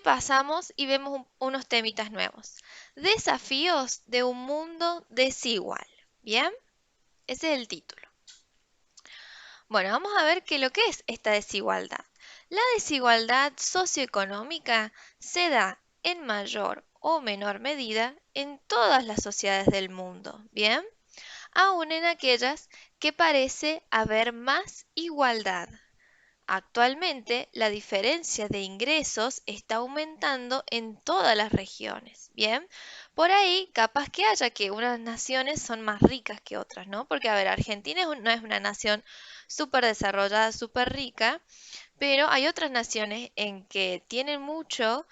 repasamos y vemos unos temitas nuevos. Desafíos de un mundo desigual. ¿Bien? Ese es el título. Bueno, vamos a ver qué es lo que es esta desigualdad. La desigualdad socioeconómica se da en mayor o menor medida en todas las sociedades del mundo, ¿bien? Aún en aquellas que parece haber más igualdad. Actualmente, la diferencia de ingresos está aumentando en todas las regiones, ¿bien? Por ahí, capaz que haya que unas naciones son más ricas que otras, ¿no? Porque, a ver, Argentina no es una nación súper desarrollada, súper rica, pero hay otras naciones en que tienen mucho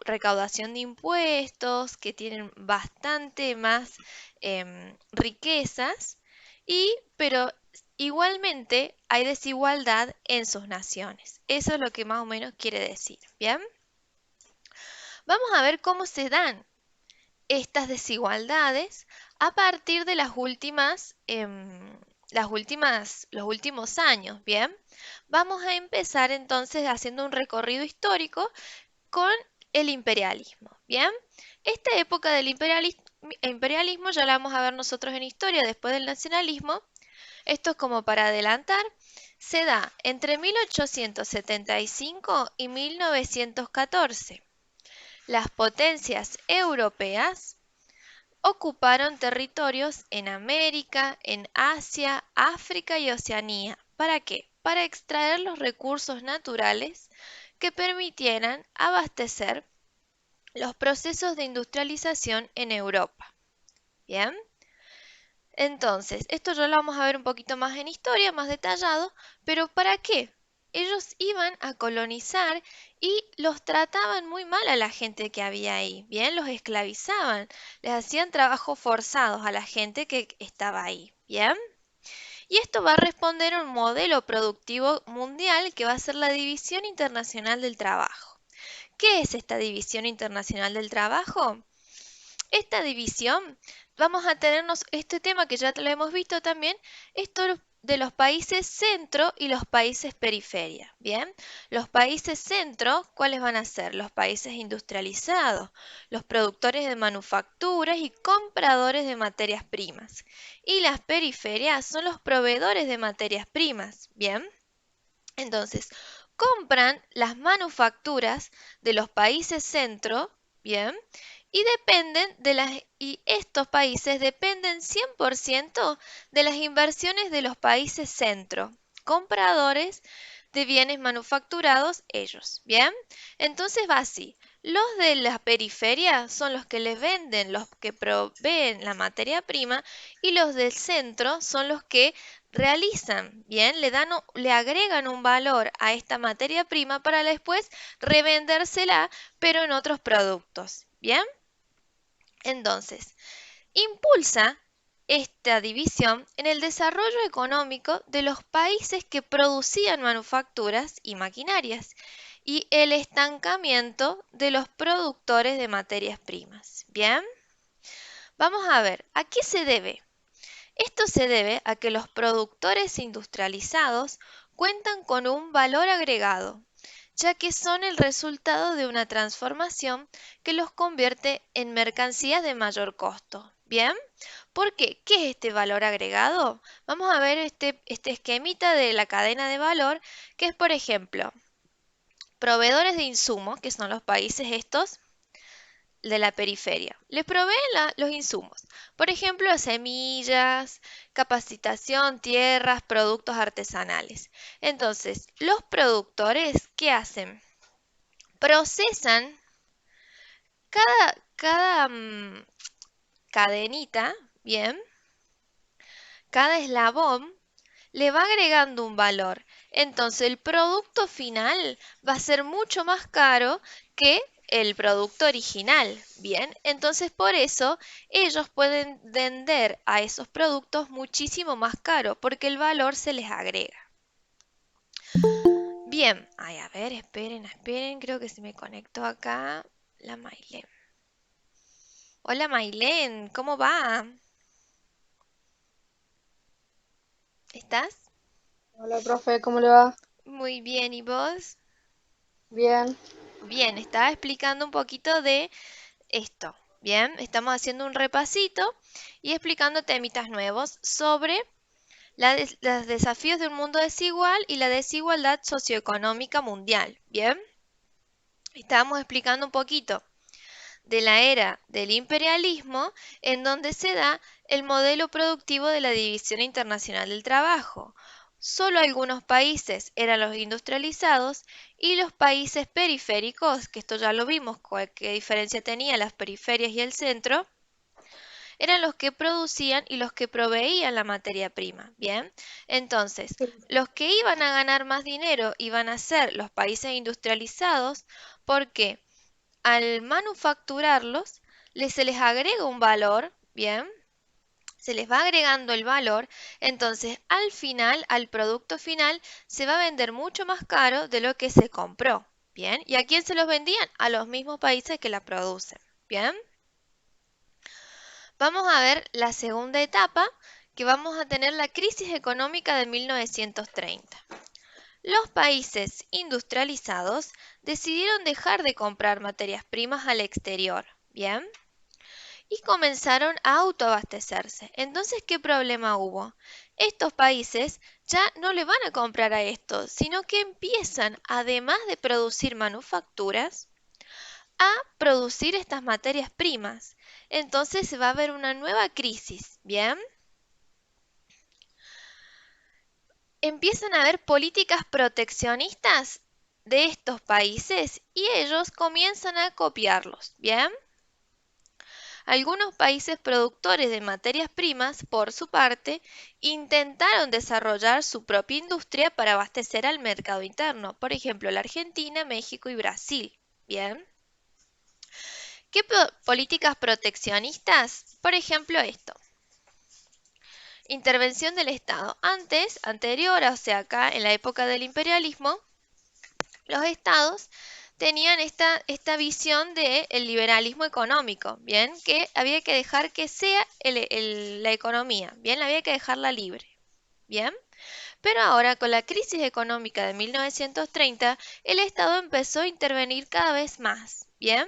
recaudación de impuestos, que tienen bastante más riquezas, pero igualmente hay desigualdad en sus naciones. Eso es lo que más o menos quiere decir, ¿bien? Vamos a ver cómo se dan estas desigualdades a partir de los últimos años, ¿bien? Vamos a empezar entonces haciendo un recorrido histórico con el imperialismo, ¿bien? Esta época del imperialismo ya la vamos a ver nosotros en historia después del nacionalismo. Esto es como para adelantar. Se da entre 1875 y 1914. Las potencias europeas ocuparon territorios en América, en Asia, África y Oceanía. ¿Para qué? Para extraer los recursos naturales que permitieran abastecer los procesos de industrialización en Europa. ¿Bien? Entonces, esto ya lo vamos a ver un poquito más en historia, más detallado, pero ¿para qué? Ellos iban a colonizar y los trataban muy mal a la gente que había ahí, bien, los esclavizaban, les hacían trabajos forzados a la gente que estaba ahí, bien. Y esto va a responder a un modelo productivo mundial que va a ser la División Internacional del Trabajo. ¿Qué es esta División Internacional del Trabajo? Esta división, vamos a tenernos este tema que ya lo hemos visto también, esto de los países centro y los países periferia, ¿bien? Los países centro, ¿cuáles van a ser? Los países industrializados, los productores de manufacturas y compradores de materias primas. Y las periferias son los proveedores de materias primas, ¿bien? Entonces, compran las manufacturas de los países centro, ¿bien? Y estos países dependen 100% de las inversiones de los países centro, compradores de bienes manufacturados ellos, ¿bien? Entonces va así. Los de la periferia son los que les venden, los que proveen la materia prima, y los del centro son los que realizan, ¿bien? Le agregan un valor a esta materia prima para después revendérsela, pero en otros productos, ¿bien? Entonces, impulsa esta división en el desarrollo económico de los países que producían manufacturas y maquinarias y el estancamiento de los productores de materias primas. Bien, vamos a ver, ¿a qué se debe? Esto se debe a que los productores industrializados cuentan con un valor agregado, ya que son el resultado de una transformación que los convierte en mercancías de mayor costo. ¿Bien? ¿Por qué? ¿Qué es este valor agregado? Vamos a ver este esquemita de la cadena de valor, que es, por ejemplo, proveedores de insumos, que son los países estos de la periferia. Les proveen los insumos. Por ejemplo, semillas, capacitación, tierras, productos artesanales. Entonces, los productores, ¿qué hacen? Procesan cada cadenita, ¿bien? Cada eslabón le va agregando un valor. Entonces el producto final va a ser mucho más caro que el producto original, ¿bien? Entonces por eso ellos pueden vender a esos productos muchísimo más caro porque el valor se les agrega. Bien, ay, a ver, esperen, creo que se me conectó acá la Mailén. Hola Mailén, ¿cómo va? ¿Estás? Hola, profe, ¿cómo le va? Muy bien, ¿y vos? Bien. Bien, estaba explicando un poquito de esto. Bien, estamos haciendo un repasito y explicando temitas nuevos sobre los desafíos de un mundo desigual y la desigualdad socioeconómica mundial. Bien, estábamos explicando un poquito de la era del imperialismo, en donde se da el modelo productivo de la División Internacional del Trabajo. Solo algunos países eran los industrializados y los países periféricos, que esto ya lo vimos, qué diferencia tenía las periferias y el centro, eran los que producían y los que proveían la materia prima. Bien, entonces, Sí. los que iban a ganar más dinero iban a ser los países industrializados, porque al manufacturarlos, se les agrega un valor, ¿bien? Se les va agregando el valor, entonces al final, al producto final, se va a vender mucho más caro de lo que se compró, ¿bien? ¿Y a quién se los vendían? A los mismos países que la producen, ¿bien? Vamos a ver la segunda etapa, que vamos a tener la crisis económica de 1930. Los países industrializados decidieron dejar de comprar materias primas al exterior, ¿bien? Y comenzaron a autoabastecerse. Entonces, ¿qué problema hubo? Estos países ya no le van a comprar a esto, sino que empiezan, además de producir manufacturas, a producir estas materias primas. Entonces va a haber una nueva crisis, ¿bien? Empiezan a haber políticas proteccionistas de estos países y ellos comienzan a copiarlos, ¿bien? Algunos países productores de materias primas, por su parte, intentaron desarrollar su propia industria para abastecer al mercado interno, por ejemplo, la Argentina, México y Brasil. Bien. ¿Qué políticas proteccionistas? Por ejemplo, esto. Intervención del Estado. Anterior, o sea, acá en la época del imperialismo, los estados tenían esta visión del liberalismo económico, ¿bien? Que había que dejar que sea la economía, ¿bien? Había que dejarla libre, ¿bien? Pero ahora, con la crisis económica de 1930, el Estado empezó a intervenir cada vez más, ¿bien?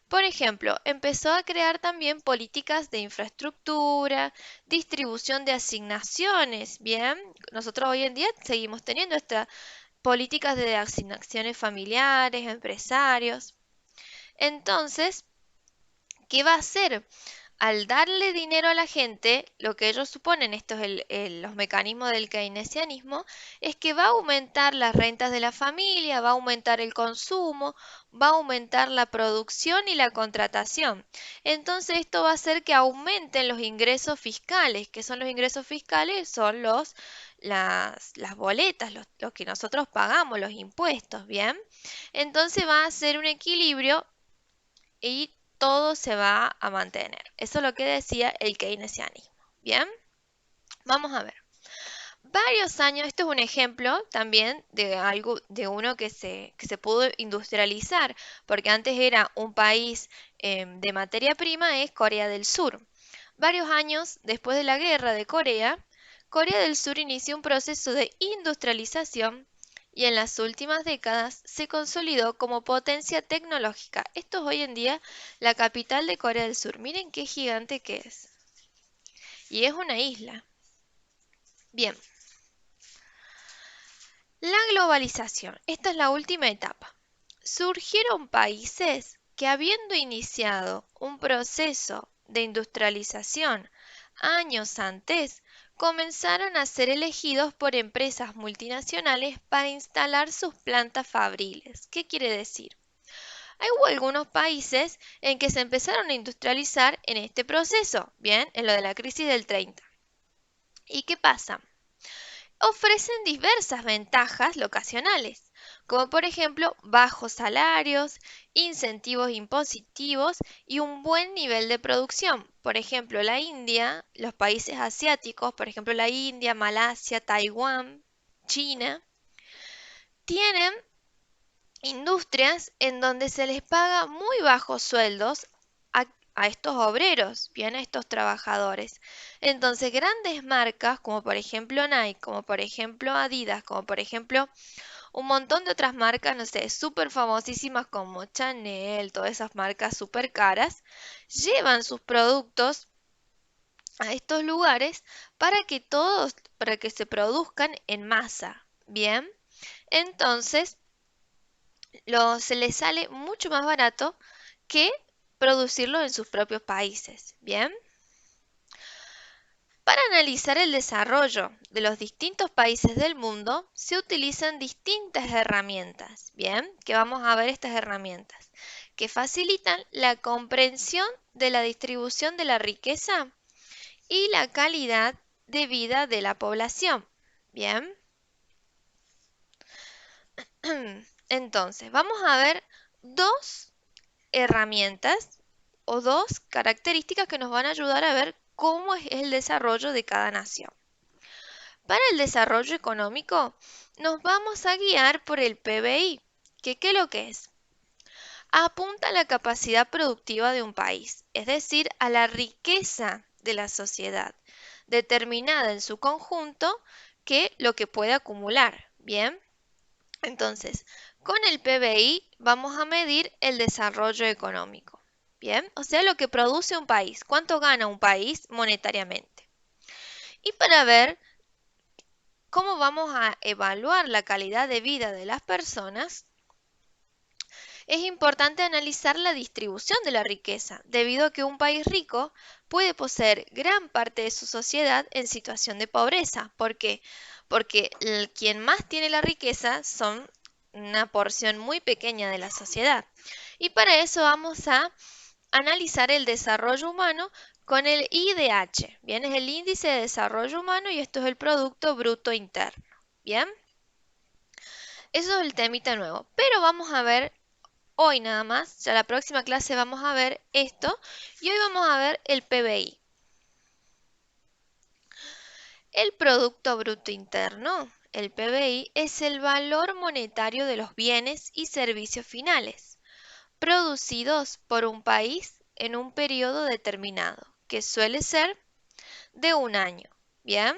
Por ejemplo, empezó a crear también políticas de infraestructura, distribución de asignaciones, ¿bien? Nosotros hoy en día seguimos teniendo esta políticas de asignaciones familiares, empresarios. Entonces, ¿qué va a hacer? Al darle dinero a la gente, lo que ellos suponen, estos los mecanismos del keynesianismo, es que va a aumentar las rentas de la familia, va a aumentar el consumo, va a aumentar la producción y la contratación. Entonces esto va a hacer que aumenten los ingresos fiscales. ¿Qué son los ingresos fiscales? Son las boletas, lo que nosotros pagamos, los impuestos, ¿bien? Entonces va a ser un equilibrio y todo se va a mantener. Eso es lo que decía el keynesianismo. Bien, vamos a ver. Varios años, esto es un ejemplo también de algo, de uno que se pudo industrializar, porque antes era un país de materia prima, es Corea del Sur. Varios años después de la guerra de Corea, Corea del Sur inició un proceso de industrialización y en las últimas décadas se consolidó como potencia tecnológica. Esto es hoy en día la capital de Corea del Sur. Miren qué gigante que es. Y es una isla. Bien, la globalización. Esta es la última etapa. Surgieron países que habiendo iniciado un proceso de industrialización años antes, comenzaron a ser elegidos por empresas multinacionales para instalar sus plantas fabriles. ¿Qué quiere decir? Hubo algunos países en que se empezaron a industrializar en este proceso, bien, en lo de la crisis del 30. ¿Y qué pasa? Ofrecen diversas ventajas locacionales, como por ejemplo bajos salarios, incentivos impositivos y un buen nivel de producción. Por ejemplo, la India, los países asiáticos, por ejemplo la India, Malasia, Taiwán, China, tienen industrias en donde se les paga muy bajos sueldos a estos obreros, bien, a estos trabajadores. Entonces, grandes marcas como por ejemplo Nike, como por ejemplo Adidas, como por ejemplo un montón de otras marcas, no sé, súper famosísimas como Chanel, todas esas marcas súper caras, llevan sus productos a estos lugares para que se produzcan en masa, ¿bien? Entonces, se les sale mucho más barato que producirlo en sus propios países, ¿bien? Para analizar el desarrollo de los distintos países del mundo, se utilizan distintas herramientas, ¿bien? Que vamos a ver estas herramientas, que facilitan la comprensión de la distribución de la riqueza y la calidad de vida de la población, ¿bien? Entonces, vamos a ver dos herramientas o dos características que nos van a ayudar a ver cómo es el desarrollo de cada nación. Para el desarrollo económico, nos vamos a guiar por el PBI, que ¿qué es lo que es? Apunta a la capacidad productiva de un país, es decir, a la riqueza de la sociedad, determinada en su conjunto que lo que puede acumular, ¿bien? Entonces, con el PBI vamos a medir el desarrollo económico, ¿bien? O sea, lo que produce un país, cuánto gana un país monetariamente. Y para ver cómo vamos a evaluar la calidad de vida de las personas, es importante analizar la distribución de la riqueza, debido a que un país rico puede poseer gran parte de su sociedad en situación de pobreza. ¿Por qué? Porque quien más tiene la riqueza son una porción muy pequeña de la sociedad. Y para eso vamos a analizar el desarrollo humano con el IDH. Bien, es el índice de desarrollo humano y esto es el Producto Bruto Interno. Bien, eso es el temita nuevo. Pero vamos a ver hoy nada más, ya la próxima clase vamos a ver esto y hoy vamos a ver el PBI. El Producto Bruto Interno, el PBI, es el valor monetario de los bienes y servicios finales producidos por un país en un periodo determinado, que suele ser de un año. Bien.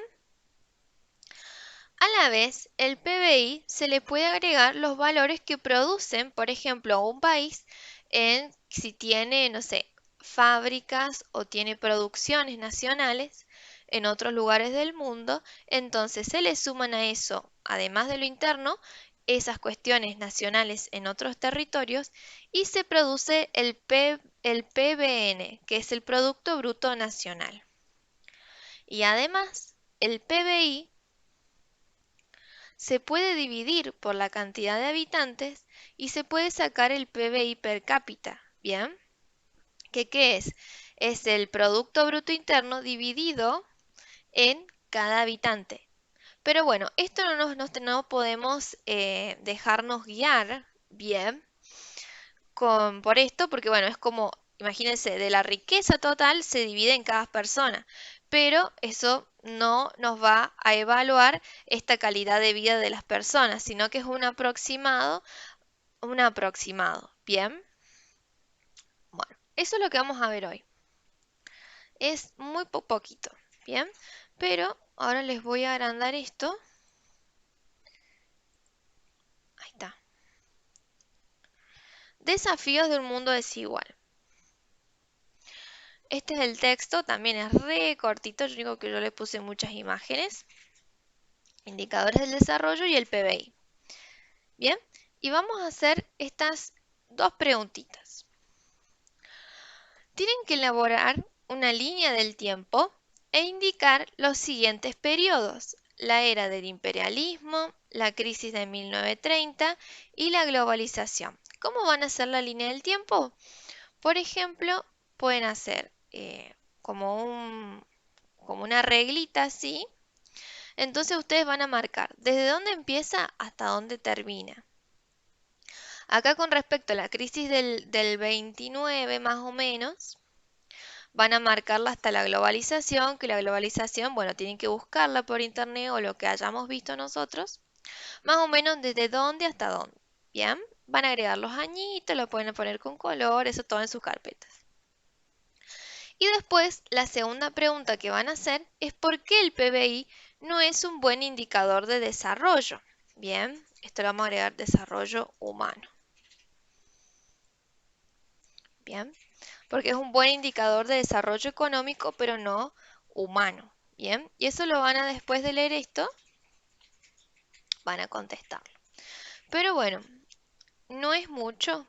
A la vez, el PBI se le puede agregar los valores que producen, por ejemplo, un país en si tiene, no sé, fábricas o tiene producciones nacionales en otros lugares del mundo, entonces se le suman a eso, además de lo interno, esas cuestiones nacionales en otros territorios y se produce el PBN, que es el Producto Bruto Nacional. Y además, el PBI se puede dividir por la cantidad de habitantes y se puede sacar el PBI per cápita, ¿bien? ¿Qué es? Es el Producto Bruto Interno dividido en cada habitante. Pero bueno, esto no podemos dejarnos guiar bien por esto, porque bueno, es como, imagínense, de la riqueza total se divide en cada persona, pero eso no nos va a evaluar esta calidad de vida de las personas, sino que es un aproximado, ¿bien? Bueno, eso es lo que vamos a ver hoy. Es muy poquito, ¿bien? Pero ahora les voy a agrandar esto. Ahí está. Desafíos de un mundo desigual. Este es el texto, también es re cortito, yo digo que yo le puse muchas imágenes. Indicadores del desarrollo y el PBI. Bien, y vamos a hacer estas dos preguntitas. Tienen que elaborar una línea del tiempo e indicar los siguientes periodos: la era del imperialismo, la crisis de 1930 y la globalización. ¿Cómo van a hacer la línea del tiempo? Por ejemplo, pueden hacer como una reglita así. Entonces ustedes van a marcar desde dónde empieza hasta dónde termina. Acá con respecto a la crisis del 29 más o menos, van a marcarla hasta la globalización, que la globalización, bueno, tienen que buscarla por internet o lo que hayamos visto nosotros, más o menos desde dónde hasta dónde. ¿Bien? Van a agregar los añitos, lo pueden poner con color, eso todo en sus carpetas. Y después, la segunda pregunta que van a hacer es ¿por qué el PBI no es un buen indicador de desarrollo? Bien, esto lo vamos a agregar desarrollo humano. Bien, porque es un buen indicador de desarrollo económico, pero no humano. Bien, y eso lo van a, después de leer esto, van a contestarlo. Pero bueno, no es mucho.